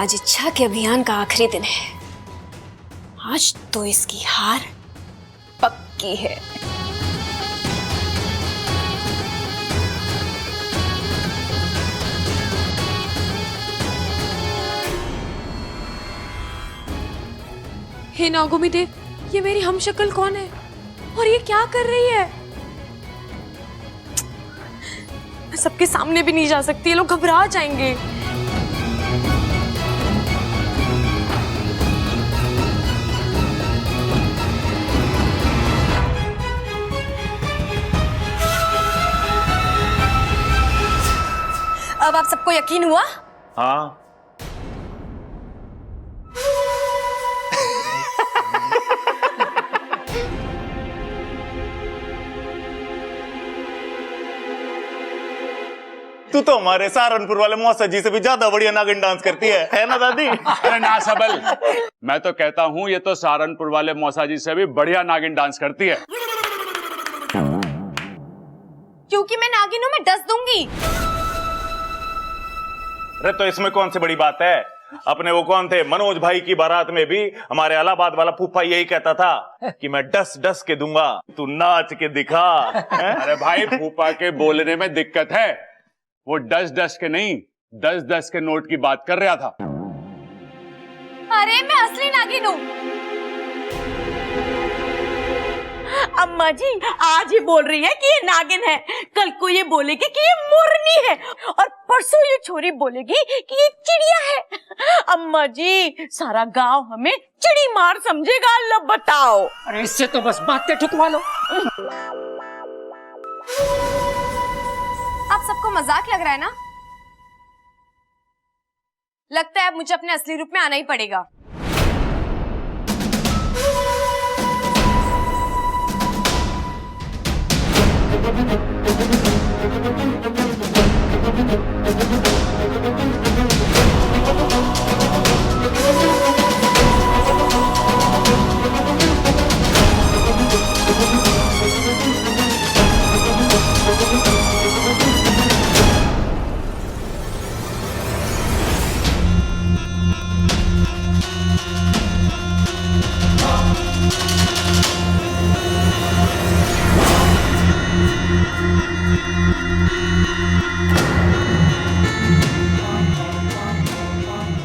आज इच्छा के अभियान का आखिरी दिन है। आज तो इसकी हार पक्की है। हे नागोमी देव, ये मेरी हमशक्ल कौन है और ये क्या कर रही है? मैं सबके सामने भी नहीं जा सकती, ये लोग घबरा जाएंगे। अब आप सबको यकीन हुआ? हाँ। तू तो हमारे सहारनपुर वाले मौसा जी से भी ज्यादा बढ़िया नागिन डांस करती है ना दादी? अरे ना सबल, मैं तो कहता हूँ ये तो सहारनपुर वाले मौसा जी से भी बढ़िया नागिन डांस करती है। क्योंकि मैं नागिन हूं, मैं डस दूंगी। अरे तो इसमें कौन सी बड़ी बात है? अपने वो कौन थे, मनोज भाई की बारात में भी हमारे इलाहाबाद वाला फूफा यही कहता था कि मैं डस डस के दूंगा, तू नाच के दिखा। अरे भाई, फूफा के बोलने में दिक्कत है, वो डस डस के नहीं 10-10 के नोट की बात कर रहा था। अरे मैं असली नागिन हूँ। अम्मा जी आज ही बोल रही है कि ये नागिन है, कल को ये बोलेगी कि ये मोरनी है, और परसों ये छोरी बोलेगी कि ये चिड़िया है। अम्मा जी सारा गांव हमें चिड़ी मार समझेगा, अल्लाह बताओ। अरे इससे तो बस बातें ठुकवा लो। आप सबको मजाक लग रहा है ना? लगता है अब मुझे अपने असली रूप में आना ही पड़ेगा।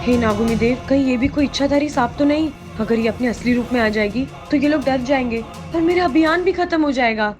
हे नागुनी देव, कहीं ये भी कोई इच्छाधारी सांप तो नहीं? अगर ये अपने असली रूप में आ जाएगी तो ये लोग डर जाएंगे और मेरा अभियान भी खत्म हो जाएगा।